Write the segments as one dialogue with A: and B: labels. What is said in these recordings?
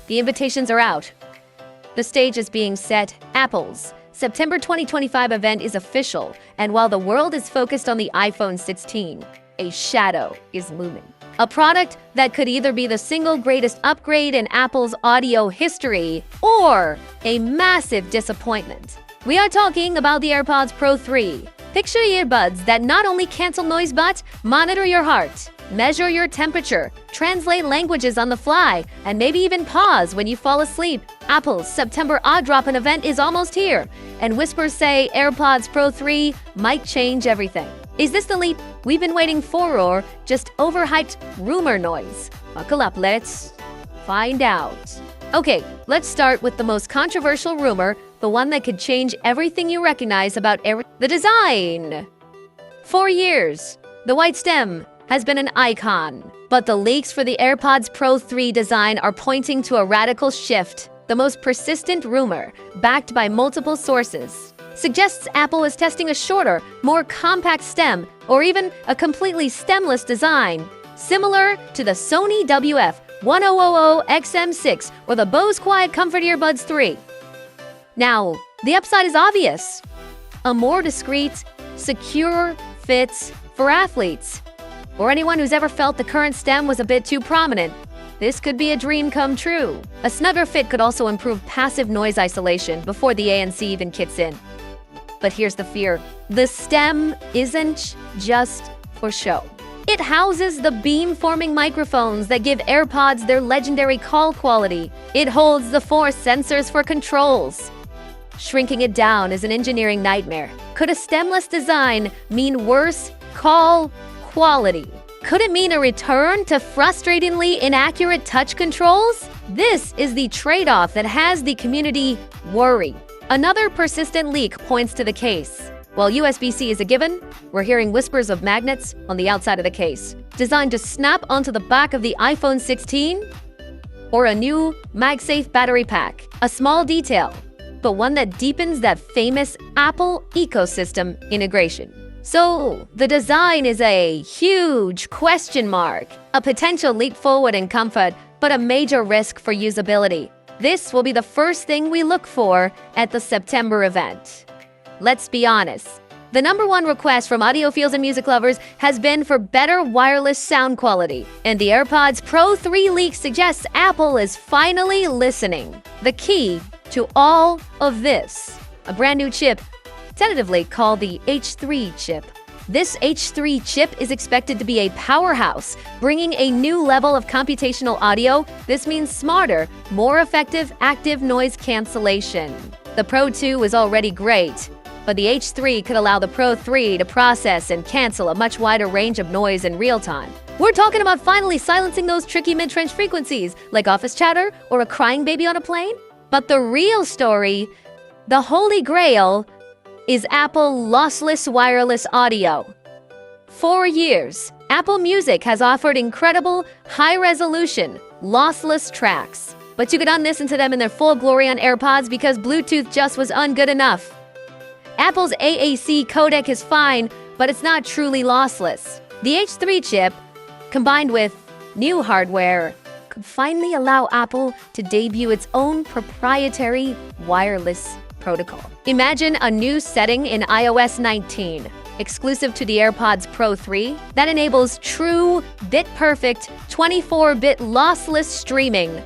A: The invitations are out. The stage is being set. Apple's September 2025 event is official, and while the world is focused on the iPhone 16, a shadow is looming. A product that could either be the single greatest upgrade in Apple's audio history or a massive disappointment. We are talking about the AirPods Pro 3. Picture earbuds that not only cancel noise but monitor your heart, measure your temperature, translate languages on the fly, and maybe even pause when you fall asleep. Apple's September odd-dropping event is almost here, and whispers say AirPods Pro 3 might change everything. Is this the leap we've been waiting for, or just overhyped rumor noise? Buckle up, let's find out. Okay, let's start with the most controversial rumor, the one that could change everything you recognize about the design. For years, the white stem has been an icon, but the leaks for the AirPods Pro 3 design are pointing to a radical shift. The most persistent rumor, backed by multiple sources, suggests Apple is testing a shorter, more compact stem, or even a completely stemless design, similar to the Sony WF-1000XM6 or the Bose Quiet Comfort Earbuds 3. Now, the upside is obvious. A more discreet, secure fit for athletes, or anyone who's ever felt the current stem was a bit too prominent. This could be a dream come true. A snugger fit could also improve passive noise isolation before the ANC even kicks in. But here's the fear. The stem isn't just for show. It houses the beam-forming microphones that give AirPods their legendary call quality. It holds the 4 sensors for controls. Shrinking it down is an engineering nightmare. Could a stemless design mean worse call quality? Could it mean a return to frustratingly inaccurate touch controls? This is the trade-off that has the community worried. Another persistent leak points to the case. While USB-C is a given, we're hearing whispers of magnets on the outside of the case, designed to snap onto the back of the iPhone 16, or a new MagSafe battery pack. A small detail, but one that deepens that famous Apple ecosystem integration. So, the design is a huge question mark, a potential leap forward in comfort, but a major risk for usability. This will be the first thing we look for at the September event. Let's be honest. The #1 request from audiophiles and music lovers has been for better wireless sound quality, and the AirPods Pro 3 leak suggests Apple is finally listening. The key to all of this, a brand new chip, tentatively called the H3 chip. This H3 chip is expected to be a powerhouse, bringing a new level of computational audio. This means smarter, more effective active noise cancellation. The Pro 2 is already great, but the H3 could allow the Pro 3 to process and cancel a much wider range of noise in real time. We're talking about finally silencing those tricky mid-range frequencies, like office chatter or a crying baby on a plane. But the real story, the holy grail, is Apple lossless wireless audio. For years, Apple Music has offered incredible, high-resolution, lossless tracks. But you could unlisten to them in their full glory on AirPods because Bluetooth just was ungood enough. Apple's AAC codec is fine, but it's not truly lossless. The H3 chip, combined with new hardware, could finally allow Apple to debut its own proprietary wireless protocol. Imagine a new setting in iOS 19, exclusive to the AirPods Pro 3, that enables true, bit-perfect, 24-bit lossless streaming.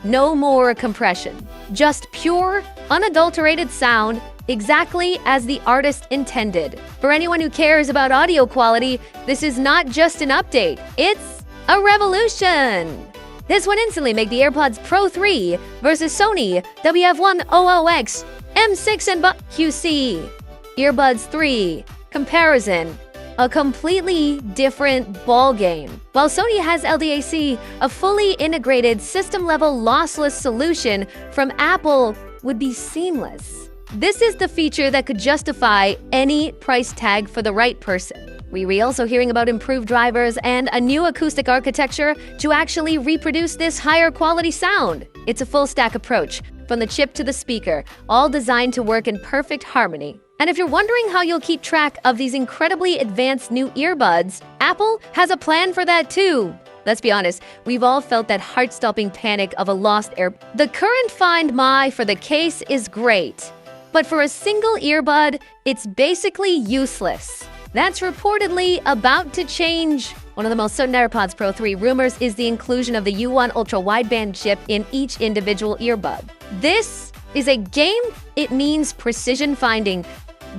A: No more compression, just pure, unadulterated sound, exactly as the artist intended. For anyone who cares about audio quality, this is not just an update, it's a revolution. This would instantly make the AirPods Pro 3 versus Sony WF-1000X M6 and QC Earbuds 3 comparison, a completely different ballgame. While Sony has LDAC, a fully integrated system-level lossless solution from Apple would be seamless. This is the feature that could justify any price tag for the right person. We're also hearing about improved drivers and a new acoustic architecture to actually reproduce this higher quality sound. It's a full stack approach, from the chip to the speaker, all designed to work in perfect harmony. And if you're wondering how you'll keep track of these incredibly advanced new earbuds, Apple has a plan for that too. Let's be honest, we've all felt that heart-stopping panic of a lost ear. The current Find My for the case is great, but for a single earbud, it's basically useless. That's reportedly about to change. One of the most certain AirPods Pro 3 rumors is the inclusion of the U1 ultra-wideband chip in each individual earbud. This is a game. It means precision finding,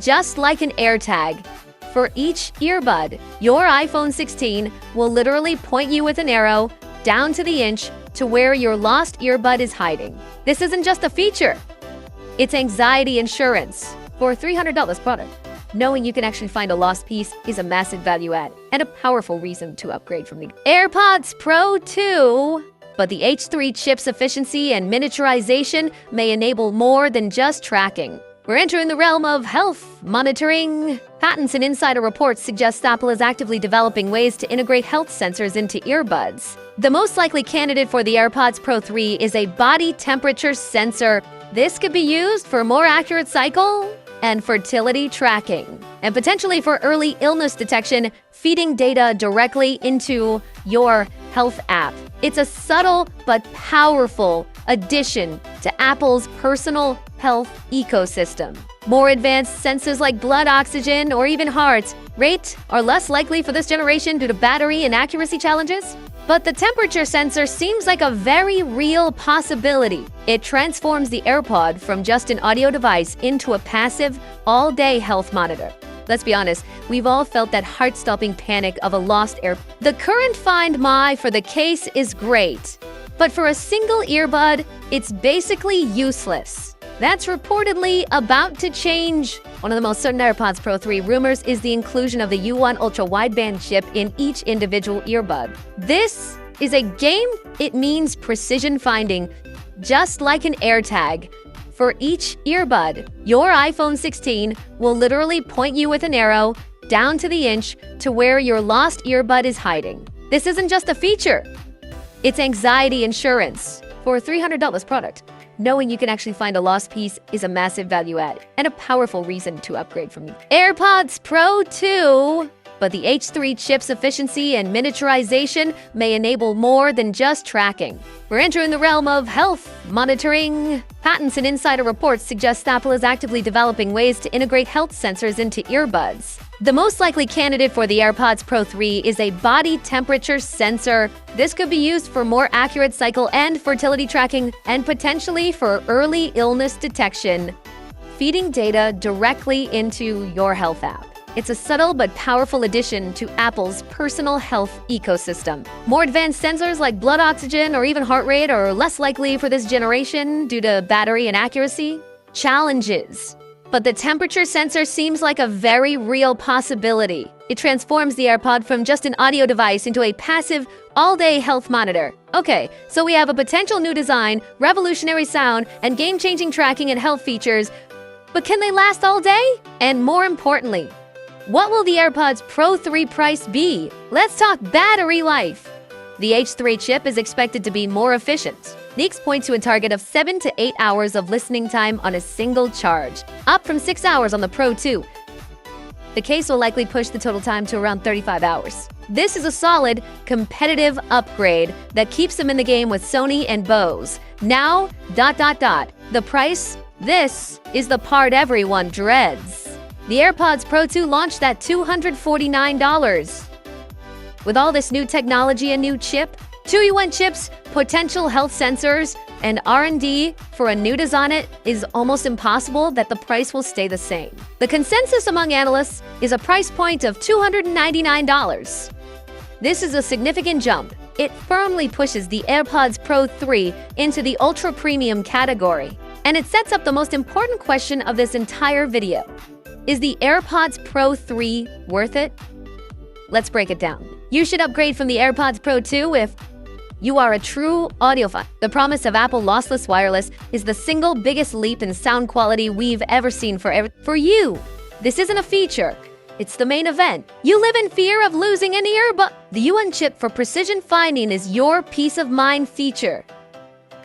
A: just like an AirTag. For each earbud, your iPhone 16 will literally point you with an arrow down to the inch to where your lost earbud is hiding. This isn't just a feature. It's anxiety insurance for a $300 product. Knowing you can actually find a lost piece is a massive value add and a powerful reason to upgrade from the AirPods Pro 2. But the H3 chip's efficiency and miniaturization may enable more than just tracking. We're entering the realm of health monitoring. Patents and insider reports suggest Apple is actively developing ways to integrate health sensors into earbuds. The most likely candidate for the AirPods Pro 3 is a body temperature sensor. This could be used for more accurate cycle and fertility tracking, and potentially for early illness detection, feeding data directly into your health app. It's a subtle but powerful addition to Apple's personal health ecosystem. More advanced sensors like blood oxygen or even heart rate are less likely for this generation due to battery and accuracy challenges. But the temperature sensor seems like a very real possibility. It transforms the AirPod from just an audio device into a passive, all-day health monitor. Let's be honest, we've all felt that heart-stopping panic of a lost ear. The current Find My for the case is great, but for a single earbud, it's basically useless. That's reportedly about to change. One of the most certain AirPods Pro 3 rumors is the inclusion of the U1 ultra-wideband chip in each individual earbud. This is a game. It means precision finding, just like an AirTag. For each earbud, your iPhone 16 will literally point you with an arrow down to the inch to where your lost earbud is hiding. This isn't just a feature. It's anxiety insurance for a $300 product. Knowing you can actually find a lost piece is a massive value add and a powerful reason to upgrade from the AirPods Pro 2. But the H3 chip's efficiency and miniaturization may enable more than just tracking. We're entering the realm of health monitoring. Patents and insider reports suggest Apple is actively developing ways to integrate health sensors into earbuds. The most likely candidate for the AirPods Pro 3 is a body temperature sensor. This could be used for more accurate cycle and fertility tracking, and potentially for early illness detection, feeding data directly into your health app. It's a subtle but powerful addition to Apple's personal health ecosystem. More advanced sensors like blood oxygen or even heart rate are less likely for this generation due to battery and accuracy challenges. But the temperature sensor seems like a very real possibility. It transforms the AirPod from just an audio device into a passive, all-day health monitor. Okay, so we have a potential new design, revolutionary sound, and game-changing tracking and health features. But can they last all day? And more importantly, what will the AirPods Pro 3 price be? Let's talk battery life. The H3 chip is expected to be more efficient. Leaks point to a target of 7 to 8 hours of listening time on a single charge, up from 6 hours on the Pro 2. The case will likely push the total time to around 35 hours. This is a solid, competitive upgrade that keeps them in the game with Sony and Bose. Now, the price? This is the part everyone dreads. The AirPods Pro 2 launched at $249. With all this new technology and new chip, 2 U1 chips, potential health sensors, and R&D for a new design, it is almost impossible that the price will stay the same. The consensus among analysts is a price point of $299. This is a significant jump. It firmly pushes the AirPods Pro 3 into the ultra-premium category. And it sets up the most important question of this entire video. Is the AirPods Pro 3 worth it? Let's break it down. You should upgrade from the AirPods Pro 2 if you are a true audiophile. The promise of Apple lossless wireless is the single biggest leap in sound quality we've ever seen for you. This isn't a feature. It's the main event. You live in fear of losing an earbud. The U1 chip for precision finding is your peace of mind feature.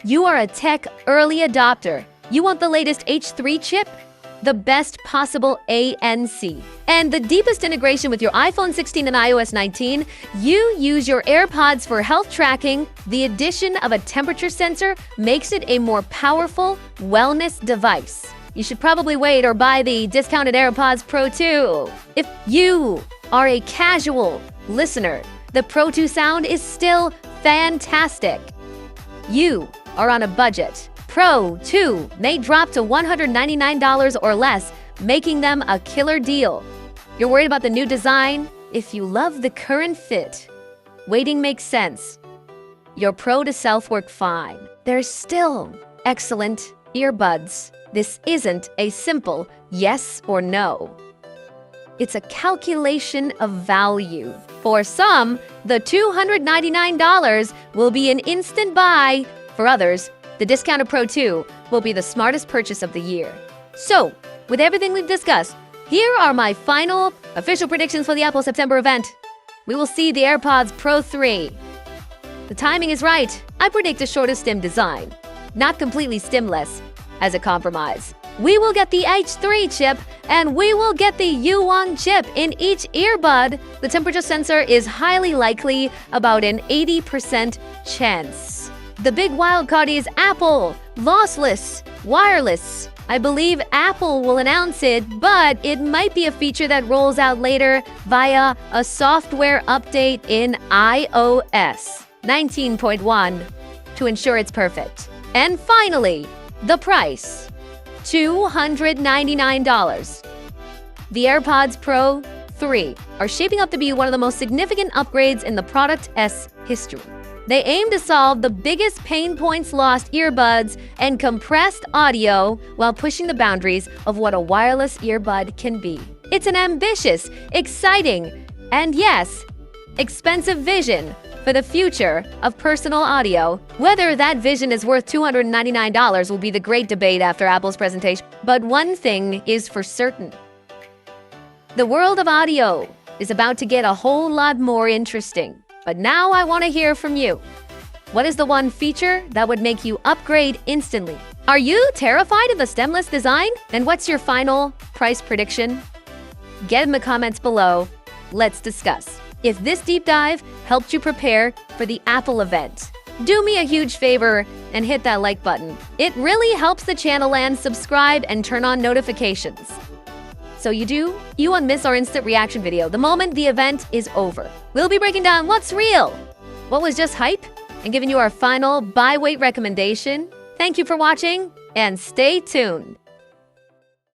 A: You are a tech early adopter. You want the latest H3 chip? The best possible ANC. and the deepest integration with your iPhone 16 and iOS 19. You use your AirPods for health tracking. The addition of a temperature sensor makes it a more powerful wellness device. You should probably wait or buy the discounted AirPods Pro 2. If you are a casual listener, the Pro 2 sound is still fantastic. You are on a budget. Pro 2 may drop to $199 or less, making them a killer deal. You're worried about the new design? If you love the current fit, waiting makes sense. Your Pro to Self work fine. There's still excellent earbuds. This isn't a simple yes or no. It's a calculation of value. For some, the $299 will be an instant buy. For others, the discounted Pro 2 will be the smartest purchase of the year. So, with everything we've discussed, here are my final official predictions for the Apple September event. We will see the AirPods Pro 3. The timing is right. I predict a shorter stem design, not completely stemless, as a compromise. We will get the H3 chip, and we will get the U1 chip in each earbud. The temperature sensor is highly likely, about an 80% chance. The big wildcard is Apple, lossless, wireless. I believe Apple will announce it, but it might be a feature that rolls out later via a software update in iOS 19.1 to ensure it's perfect. And finally, the price. $299. The AirPods Pro 3 are shaping up to be one of the most significant upgrades in the product's history. They aim to solve the biggest pain points: lost earbuds and compressed audio, while pushing the boundaries of what a wireless earbud can be. It's an ambitious, exciting, and yes, expensive vision for the future of personal audio. Whether that vision is worth $299 will be the great debate after Apple's presentation. But one thing is for certain. The world of audio is about to get a whole lot more interesting. But now I want to hear from you. What is the one feature that would make you upgrade instantly? Are you terrified of the stemless design? And what's your final price prediction? Get in the comments below. Let's discuss. If this deep dive helped you prepare for the Apple event, do me a huge favor and hit that like button. It really helps the channel, and subscribe and turn on notifications. So you won't miss our instant reaction video the moment the event is over. We'll be breaking down what's real, what was just hype, and giving you our final buy weight recommendation. Thank you for watching, and stay tuned.